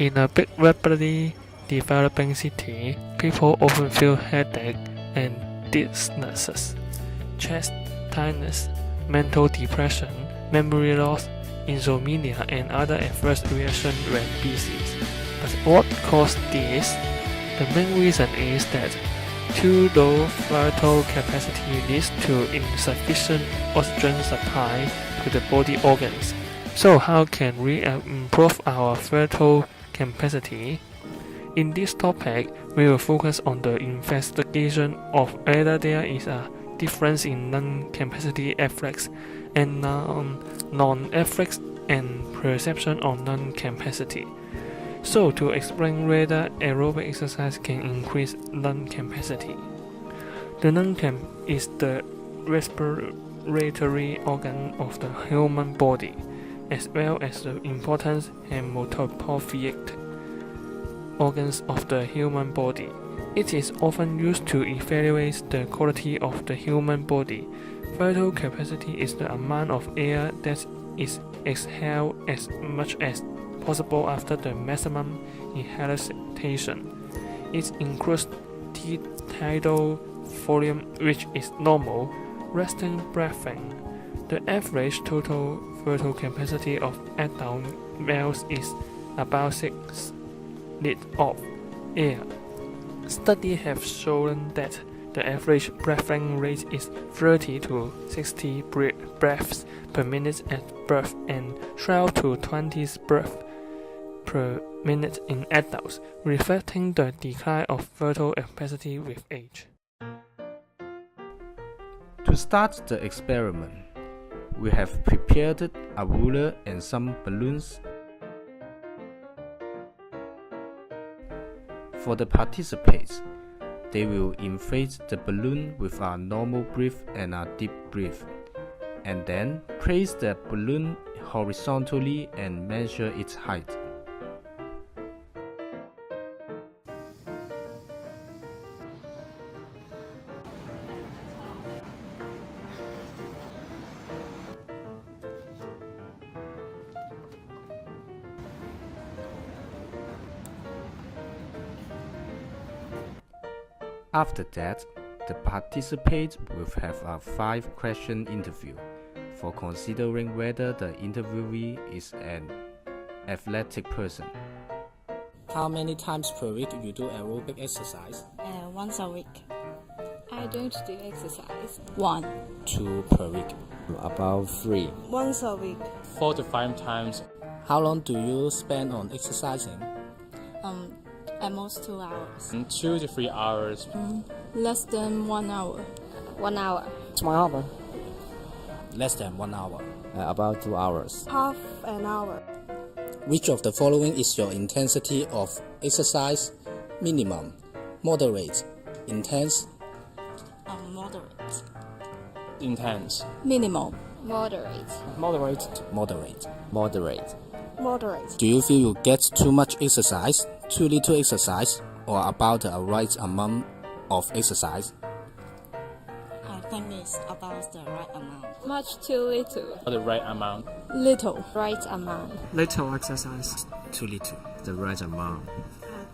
In a big rapidly developing city, people often feel headache and dizziness, chest tightness, mental depression, memory loss, insomnia, and other adverse reactions when busy. But what causes this? The main reason is that too low vital capacity leads to insufficient oxygen supply to the body organs. So how can we improve our vital capacity? In this topic, we will focus on the investigation of whether there is a difference in lung capacity effects and non-effects and perception of lung capacity. So to explain whether aerobic exercise can increase lung capacity. The lung is the respiratory organ of the human body, as well as the important hematophytic organs of the human body. It is often used to evaluate the quality of the human body. Vital capacity is the amount of air that is exhaled as much as possible after the maximum inhalation. It includes tidal volume, which is normal, resting breathing. The average total vital capacity of adult males is about 6 liters of air. Studies have shown that the average breathing rate is 30 to 60 breaths per minute at birth and 12 to 20 breaths per minute in adults, reflecting the decline of vital capacity with age. To start the experiment, we have prepared a ruler and some balloons. For the participants, they will inflate the balloon with a normal breath and a deep breath, and then place the balloon horizontally and measure its height. After that, the participants will have a 5-question interview for considering whether the interviewee is an athletic person. How many times per week you do aerobic exercise? Once a week. I don't do exercise. 1. 2 per week. About 3. Once a week. 4 to 5 times. How long do you spend on exercising? At most 2 hours. 2 to 3 hours. Less than 1 hour. 1 hour. 1 hour. Less than 1 hour. About 2 hours. Half an hour. Which of the following is your intensity of exercise? Minimum, moderate, intense? Moderate. Intense. Minimum. Moderate. Moderate. Moderate. Moderate. Moderate. Do you feel you get too much exercise, too little exercise, or about a right amount of exercise? I think it's about the right amount. Much too little. The right amount. Little. Right amount. Little exercise. Too little. The right amount.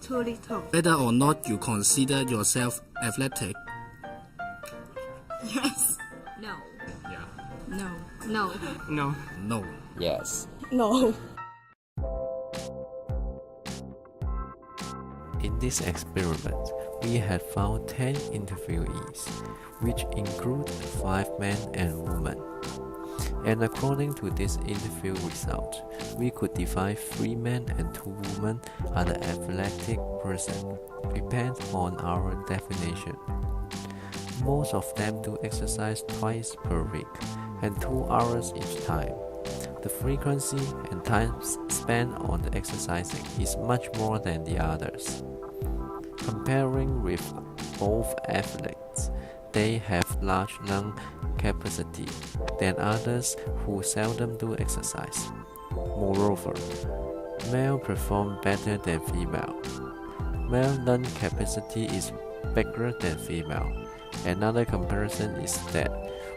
Too little. Whether or not you consider yourself athletic? Yes. No. Yeah. No. No. No. No. Yes. No. In this experiment, we had found 10 interviewees, which include 5 men and women. And according to this interview result, we could define 3 men and 2 women are the athletic person, depends on our definition. Most of them do exercise twice per week and 2 hours each time. The frequency and time spent on the exercising is much more than the others. Comparing with both athletes, they have large lung capacity than others who seldom do exercise. Moreover, male perform better than female. Male lung capacity is bigger than female. Another comparison is that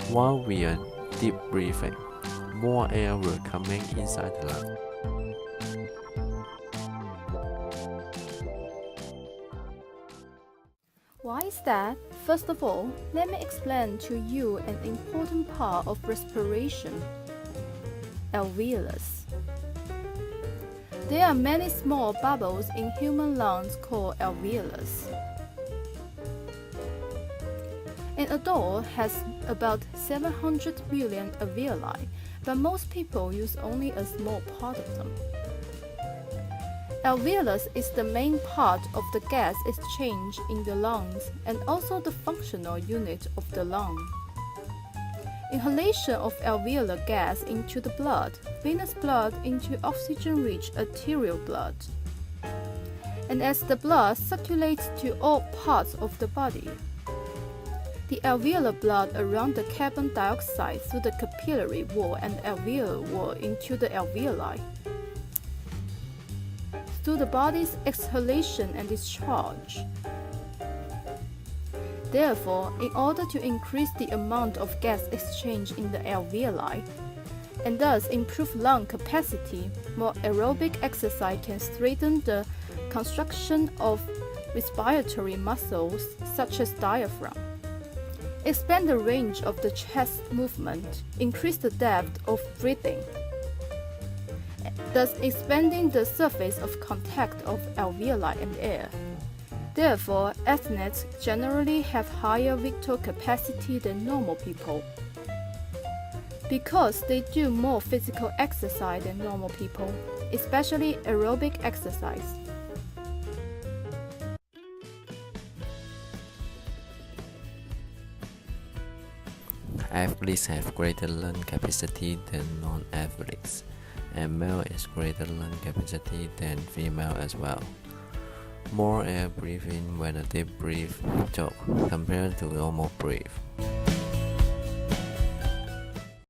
while we are deep breathing, more air will coming inside the lung. Why is that? First of all, let me explain to you an important part of respiration: alveolus. There are many small bubbles in human lungs called alveolus. An adult has about 700 million alveoli, but most people use only a small part of them. Alveolus is the main part of the gas exchange in the lungs and also the functional unit of the lung. Inhalation of alveolar gas into the blood, venous blood into oxygen-rich arterial blood. And as the blood circulates to all parts of the body, the alveolar blood around the carbon dioxide through the capillary wall and alveolar wall into the alveoli, through the body's exhalation and discharge. Therefore, in order to increase the amount of gas exchange in the alveoli, and thus improve lung capacity, more aerobic exercise can strengthen the construction of respiratory muscles such as diaphragm, expand the range of the chest movement, increase the depth of breathing, thus expanding the surface of contact of alveoli and air. Therefore, athletes generally have higher vital capacity than normal people. Because they do more physical exercise than normal people, especially aerobic exercise. Athletes have greater lung capacity than non-athletes, and male is greater lung capacity than female as well. More air breathed in when a deep breath took compared to normal breath.